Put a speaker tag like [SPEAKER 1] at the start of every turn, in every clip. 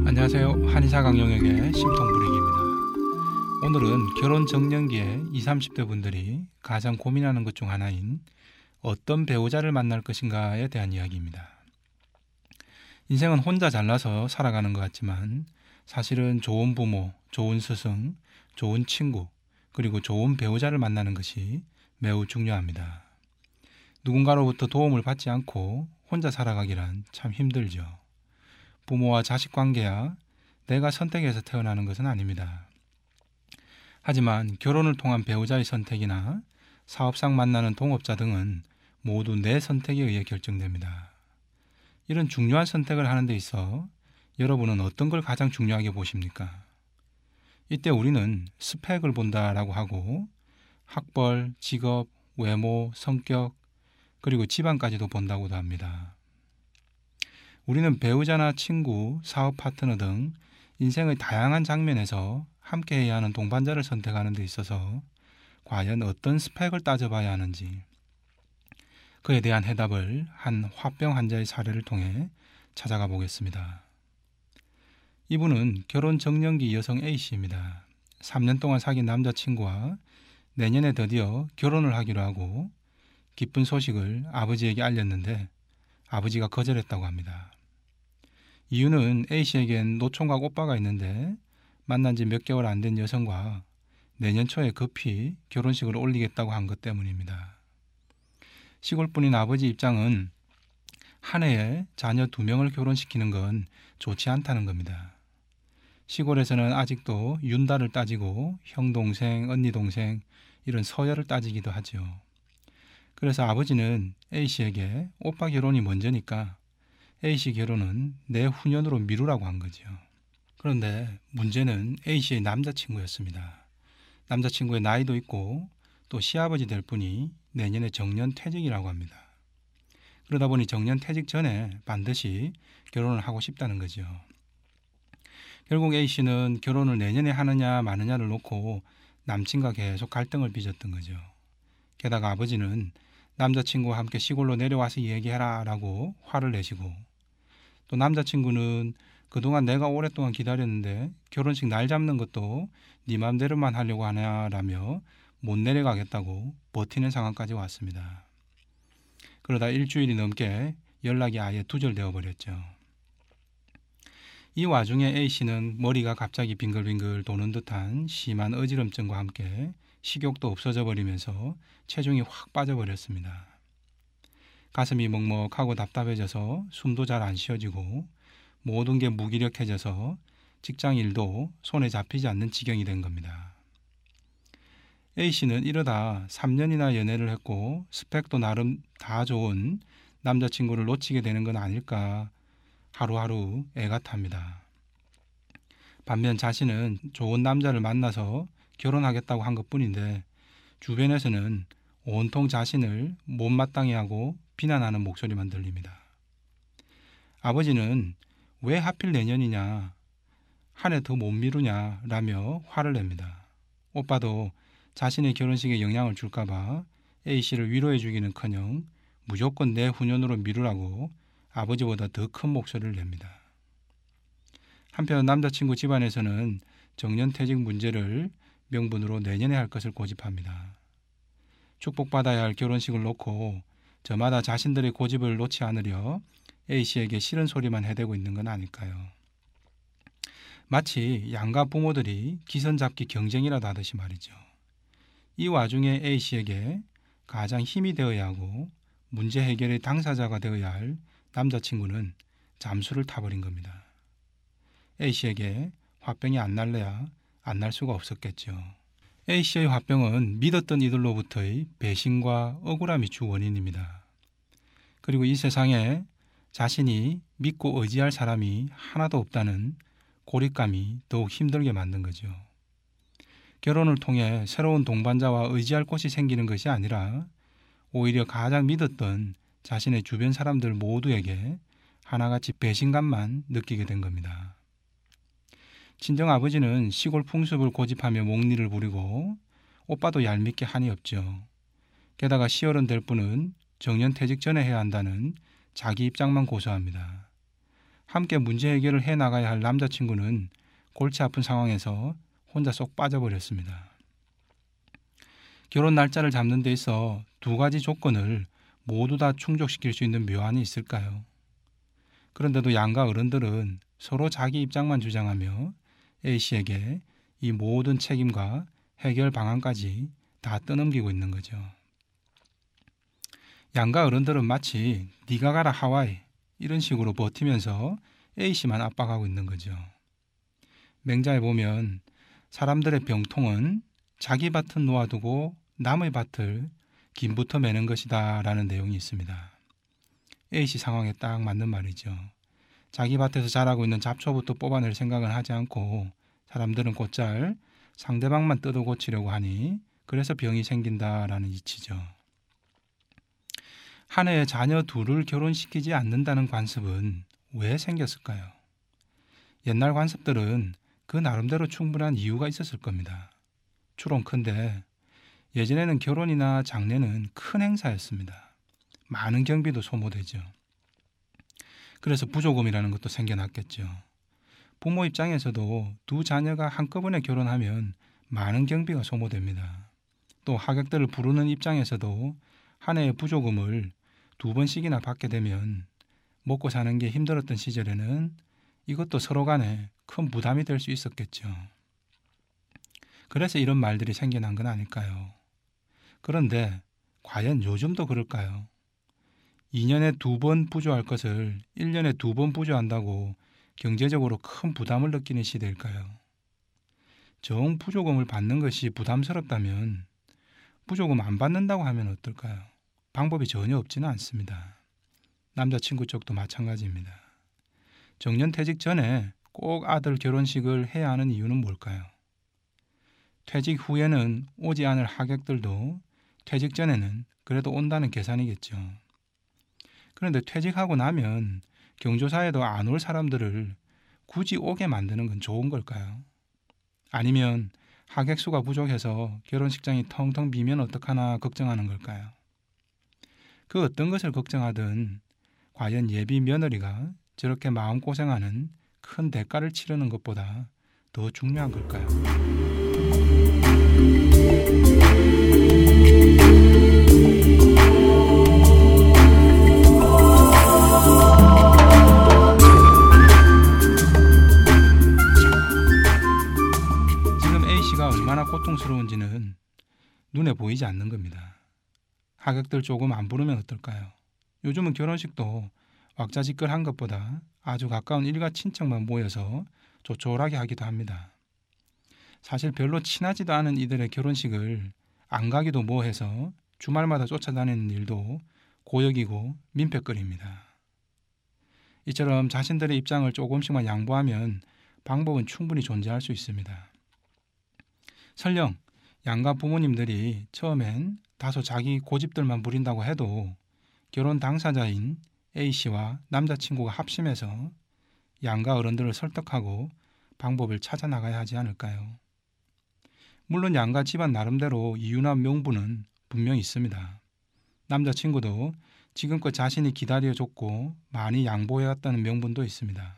[SPEAKER 1] 안녕하세요. 한의사 강영혁의 심통부리기입니다. 오늘은 결혼 정년기에 20, 30대 분들이 가장 고민하는 것 중 하나인 어떤 배우자를 만날 것인가에 대한 이야기입니다. 인생은 혼자 잘나서 살아가는 것 같지만 사실은 좋은 부모, 좋은 스승, 좋은 친구, 그리고 좋은 배우자를 만나는 것이 매우 중요합니다. 누군가로부터 도움을 받지 않고 혼자 살아가기란 참 힘들죠. 부모와 자식 관계야 내가 선택해서 태어나는 것은 아닙니다. 하지만 결혼을 통한 배우자의 선택이나 사업상 만나는 동업자 등은 모두 내 선택에 의해 결정됩니다. 이런 중요한 선택을 하는 데 있어 여러분은 어떤 걸 가장 중요하게 보십니까? 이때 우리는 스펙을 본다라고 하고 학벌, 직업, 외모, 성격, 그리고 집안까지도 본다고도 합니다. 우리는 배우자나 친구, 사업 파트너 등 인생의 다양한 장면에서 함께해야 하는 동반자를 선택하는 데 있어서 과연 어떤 스펙을 따져봐야 하는지 그에 대한 해답을 한 화병 환자의 사례를 통해 찾아가 보겠습니다. 이분은 결혼 정년기 여성 A씨입니다. 3년 동안 사귄 남자친구와 내년에 드디어 결혼을 하기로 하고 기쁜 소식을 아버지에게 알렸는데 아버지가 거절했다고 합니다. 이유는 A씨에겐 노총각 오빠가 있는데 만난 지 몇 개월 안 된 여성과 내년 초에 급히 결혼식을 올리겠다고 한 것 때문입니다. 시골분인 아버지 입장은 한 해에 자녀 2명을 결혼시키는 건 좋지 않다는 겁니다. 시골에서는 아직도 윤달을 따지고 형 동생, 언니 동생 이런 서열을 따지기도 하죠. 그래서 아버지는 A씨에게 오빠 결혼이 먼저니까 A씨 결혼은 내후년으로 미루라고 한 거죠. 그런데 문제는 A씨의 남자친구였습니다. 남자친구의 나이도 있고 또 시아버지 될 분이 내년에 정년퇴직이라고 합니다. 그러다 보니 정년퇴직 전에 반드시 결혼을 하고 싶다는 거죠. 결국 A씨는 결혼을 내년에 하느냐 마느냐를 놓고 남친과 계속 갈등을 빚었던 거죠. 게다가 아버지는 남자친구와 함께 시골로 내려와서 얘기해라 라고 화를 내시고 또 남자친구는 그동안 내가 오랫동안 기다렸는데 결혼식 날 잡는 것도 네 맘대로만 하려고 하냐라며 못 내려가겠다고 버티는 상황까지 왔습니다. 그러다 일주일이 넘게 연락이 아예 두절되어 버렸죠. 이 와중에 A씨는 머리가 갑자기 빙글빙글 도는 듯한 심한 어지럼증과 함께 식욕도 없어져 버리면서 체중이 확 빠져버렸습니다. 가슴이 먹먹하고 답답해져서 숨도 잘 안 쉬어지고 모든 게 무기력해져서 직장 일도 손에 잡히지 않는 지경이 된 겁니다. A씨는 이러다 3년이나 연애를 했고 스펙도 나름 다 좋은 남자친구를 놓치게 되는 건 아닐까 하루하루 애가 탑니다. 반면 자신은 좋은 남자를 만나서 결혼하겠다고 한 것뿐인데 주변에서는 온통 자신을 못마땅해 하고 비난하는 목소리만 들립니다. 아버지는 왜 하필 내년이냐, 한 해 더 못 미루냐 라며 화를 냅니다. 오빠도 자신의 결혼식에 영향을 줄까봐 A씨를 위로해 주기는커녕 무조건 내후년으로 미루라고 아버지보다 더 큰 목소리를 냅니다. 한편 남자친구 집안에서는 정년퇴직 문제를 명분으로 내년에 할 것을 고집합니다. 축복받아야 할 결혼식을 놓고 저마다 자신들의 고집을 놓지 않으려 A씨에게 싫은 소리만 해대고 있는 건 아닐까요? 마치 양가 부모들이 기선잡기 경쟁이라도 하듯이 말이죠. 이 와중에 A씨에게 가장 힘이 되어야 하고 문제 해결의 당사자가 되어야 할 남자친구는 잠수를 타버린 겁니다. A씨에게 화병이 안 날래야 안 날 수가 없었겠죠. A씨의 화병은 믿었던 이들로부터의 배신과 억울함이 주 원인입니다. 그리고 이 세상에 자신이 믿고 의지할 사람이 하나도 없다는 고립감이 더욱 힘들게 만든 거죠. 결혼을 통해 새로운 동반자와 의지할 곳이 생기는 것이 아니라 오히려 가장 믿었던 자신의 주변 사람들 모두에게 하나같이 배신감만 느끼게 된 겁니다. 친정아버지는 시골 풍습을 고집하며 목리를 부리고 오빠도 얄밉게 한이 없죠. 게다가 시어른 될 분은 정년퇴직 전에 해야 한다는 자기 입장만 고수합니다. 함께 문제 해결을 해나가야 할 남자친구는 골치 아픈 상황에서 혼자 쏙 빠져버렸습니다. 결혼 날짜를 잡는 데 있어 두 가지 조건을 모두 다 충족시킬 수 있는 묘안이 있을까요? 그런데도 양가 어른들은 서로 자기 입장만 주장하며 A씨에게 이 모든 책임과 해결 방안까지 다 떠넘기고 있는 거죠. 양가 어른들은 마치 네가 가라 하와이 이런 식으로 버티면서 A씨만 압박하고 있는 거죠. 맹자에 보면 사람들의 병통은 자기 밭은 놓아두고 남의 밭을 김부터 매는 것이다 라는 내용이 있습니다. A씨 상황에 딱 맞는 말이죠. 자기 밭에서 자라고 있는 잡초부터 뽑아낼 생각은 하지 않고 사람들은 곧잘 상대방만 뜯어 고치려고 하니 그래서 병이 생긴다라는 이치죠. 한 해에 자녀 둘을 결혼시키지 않는다는 관습은 왜 생겼을까요? 옛날 관습들은 그 나름대로 충분한 이유가 있었을 겁니다. 추론컨대 예전에는 결혼이나 장례는 큰 행사였습니다. 많은 경비도 소모되죠. 그래서 부조금이라는 것도 생겨났겠죠. 부모 입장에서도 두 자녀가 한꺼번에 결혼하면 많은 경비가 소모됩니다. 또 하객들을 부르는 입장에서도 한 해의 부조금을 2번씩이나 받게 되면 먹고 사는 게 힘들었던 시절에는 이것도 서로 간에 큰 부담이 될 수 있었겠죠. 그래서 이런 말들이 생겨난 건 아닐까요? 그런데 과연 요즘도 그럴까요? 2년에 2번 부조할 것을 1년에 2번 부조한다고 경제적으로 큰 부담을 느끼는 시대일까요? 정 부조금을 받는 것이 부담스럽다면 부조금 안 받는다고 하면 어떨까요? 방법이 전혀 없지는 않습니다. 남자친구 쪽도 마찬가지입니다. 정년퇴직 전에 꼭 아들 결혼식을 해야 하는 이유는 뭘까요? 퇴직 후에는 오지 않을 하객들도 퇴직 전에는 그래도 온다는 계산이겠죠. 그런데 퇴직하고 나면 경조사에도 안 올 사람들을 굳이 오게 만드는 건 좋은 걸까요? 아니면 하객 수가 부족해서 결혼식장이 텅텅 비면 어떡하나 걱정하는 걸까요? 그 어떤 것을 걱정하든 과연 예비 며느리가 저렇게 마음고생하는 큰 대가를 치르는 것보다 더 중요한 걸까요? 지금 A씨가 얼마나 고통스러운지는 눈에 보이지 않는 겁니다. 하객들 조금 안 부르면 어떨까요? 요즘은 결혼식도 왁자지껄한 것보다 아주 가까운 일가 친척만 모여서 조촐하게 하기도 합니다. 사실 별로 친하지도 않은 이들의 결혼식을 안 가기도 뭐해서 주말마다 쫓아다니는 일도 고역이고 민폐거리입니다. 이처럼 자신들의 입장을 조금씩만 양보하면 방법은 충분히 존재할 수 있습니다. 설령 양가 부모님들이 처음엔 다소 자기 고집들만 부린다고 해도 결혼 당사자인 A씨와 남자친구가 합심해서 양가 어른들을 설득하고 방법을 찾아 나가야 하지 않을까요? 물론 양가 집안 나름대로 이유나 명분은 분명히 있습니다. 남자친구도 지금껏 자신이 기다려줬고 많이 양보해왔다는 명분도 있습니다.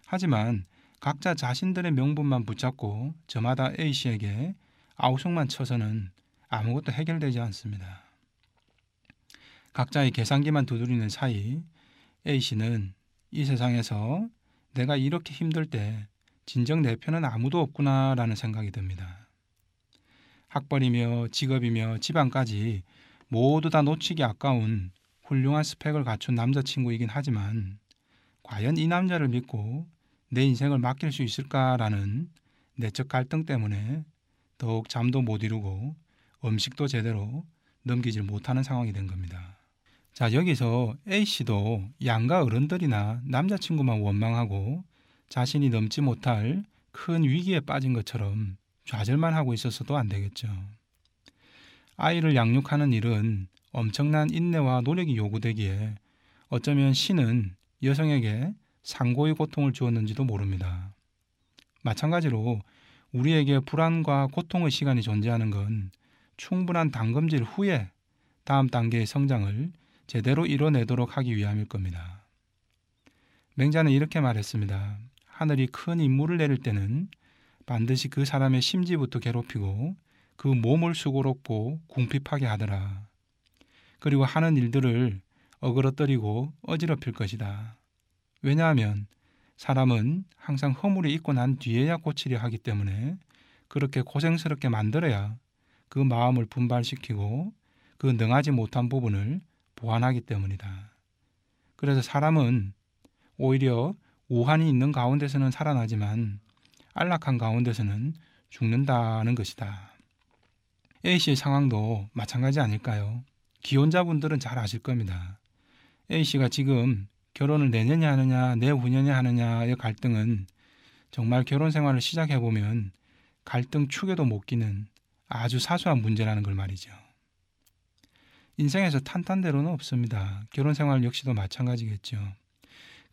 [SPEAKER 1] 하지만 각자 자신들의 명분만 붙잡고 저마다 A씨에게 아우성만 쳐서는 아무것도 해결되지 않습니다. 각자의 계산기만 두드리는 사이 A씨는 이 세상에서 내가 이렇게 힘들 때 진정 내 편은 아무도 없구나 라는 생각이 듭니다. 학벌이며 직업이며 집안까지 모두 다 놓치기 아까운 훌륭한 스펙을 갖춘 남자친구이긴 하지만 과연 이 남자를 믿고 내 인생을 맡길 수 있을까라는 내적 갈등 때문에 더욱 잠도 못 이루고 음식도 제대로 넘기질 못하는 상황이 된 겁니다. 자, 여기서 A씨도 양가 어른들이나 남자친구만 원망하고 자신이 넘지 못할 큰 위기에 빠진 것처럼 좌절만 하고 있어서도 안 되겠죠. 아이를 양육하는 일은 엄청난 인내와 노력이 요구되기에 어쩌면 신은 여성에게 상고의 고통을 주었는지도 모릅니다. 마찬가지로 우리에게 불안과 고통의 시간이 존재하는 건 충분한 담금질 후에 다음 단계의 성장을 제대로 이뤄내도록 하기 위함일 겁니다. 맹자는 이렇게 말했습니다. 하늘이 큰 인물을 내릴 때는 반드시 그 사람의 심지부터 괴롭히고 그 몸을 수고롭고 궁핍하게 하더라. 그리고 하는 일들을 어그러뜨리고 어지럽힐 것이다. 왜냐하면 사람은 항상 허물이 있고 난 뒤에야 고치려 하기 때문에 그렇게 고생스럽게 만들어야 그 마음을 분발시키고 그 능하지 못한 부분을 보완하기 때문이다. 그래서 사람은 오히려 우환이 있는 가운데서는 살아나지만 안락한 가운데서는 죽는다는 것이다. A씨의 상황도 마찬가지 아닐까요? 기혼자분들은 잘 아실 겁니다. A씨가 지금 결혼을 내년에 하느냐 내후년에 하느냐의 갈등은 정말 결혼 생활을 시작해보면 갈등 축에도 못 끼는 아주 사소한 문제라는 걸 말이죠. 인생에서 탄탄대로는 없습니다. 결혼 생활 역시도 마찬가지겠죠.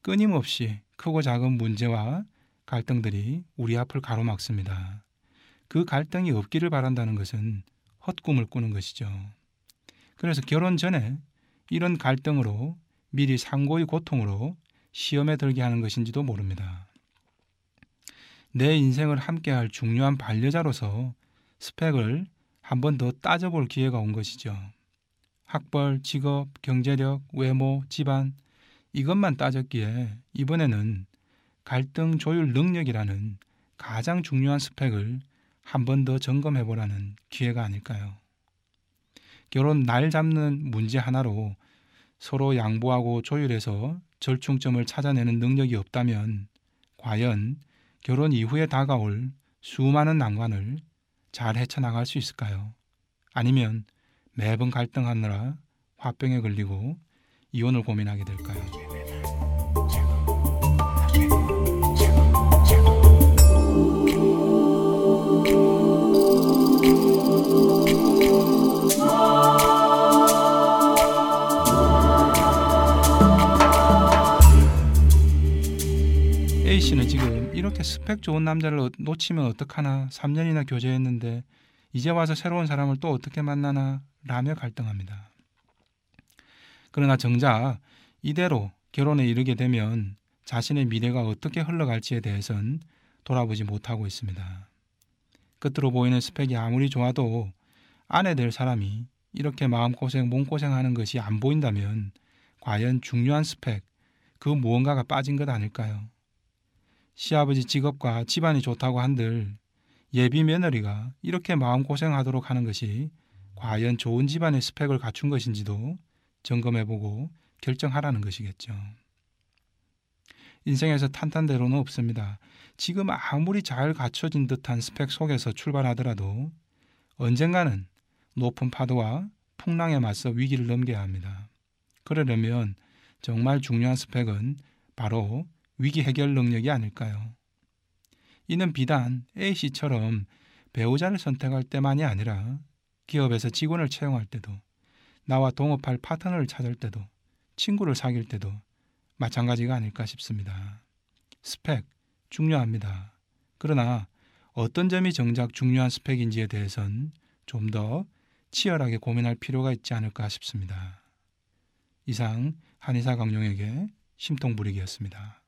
[SPEAKER 1] 끊임없이 크고 작은 문제와 갈등들이 우리 앞을 가로막습니다. 그 갈등이 없기를 바란다는 것은 헛꿈을 꾸는 것이죠. 그래서 결혼 전에 이런 갈등으로 미리 상고의 고통으로 시험에 들게 하는 것인지도 모릅니다. 내 인생을 함께할 중요한 반려자로서 스펙을 한 번 더 따져볼 기회가 온 것이죠. 학벌, 직업, 경제력, 외모, 집안 이것만 따졌기에 이번에는 갈등 조율 능력이라는 가장 중요한 스펙을 한 번 더 점검해보라는 기회가 아닐까요? 결혼 날 잡는 문제 하나로 서로 양보하고 조율해서 절충점을 찾아내는 능력이 없다면 과연 결혼 이후에 다가올 수많은 난관을 잘 헤쳐나갈 수 있을까요? 아니면 매번 갈등하느라 화병에 걸리고 이혼을 고민하게 될까요? A씨는 지금 이렇게 스펙 좋은 남자를 놓치면 어떡하나 3년이나 교제했는데 이제 와서 새로운 사람을 또 어떻게 만나나 라며 갈등합니다. 그러나 정작 이대로 결혼에 이르게 되면 자신의 미래가 어떻게 흘러갈지에 대해선 돌아보지 못하고 있습니다. 겉으로 보이는 스펙이 아무리 좋아도 아내 될 사람이 이렇게 마음고생, 몸고생하는 것이 안 보인다면 과연 중요한 스펙, 그 무언가가 빠진 것 아닐까요? 시아버지 직업과 집안이 좋다고 한들 예비 며느리가 이렇게 마음고생하도록 하는 것이 과연 좋은 집안의 스펙을 갖춘 것인지도 점검해보고 결정하라는 것이겠죠. 인생에서 탄탄대로는 없습니다. 지금 아무리 잘 갖춰진 듯한 스펙 속에서 출발하더라도 언젠가는 높은 파도와 풍랑에 맞서 위기를 넘겨야 합니다. 그러려면 정말 중요한 스펙은 바로 위기 해결 능력이 아닐까요? 이는 비단 A씨처럼 배우자를 선택할 때만이 아니라 기업에서 직원을 채용할 때도, 나와 동업할 파트너를 찾을 때도, 친구를 사귈 때도 마찬가지가 아닐까 싶습니다. 스펙 중요합니다. 그러나 어떤 점이 정작 중요한 스펙인지에 대해선 좀 더 치열하게 고민할 필요가 있지 않을까 싶습니다. 이상 한의사 강용에게 심통부리기였습니다.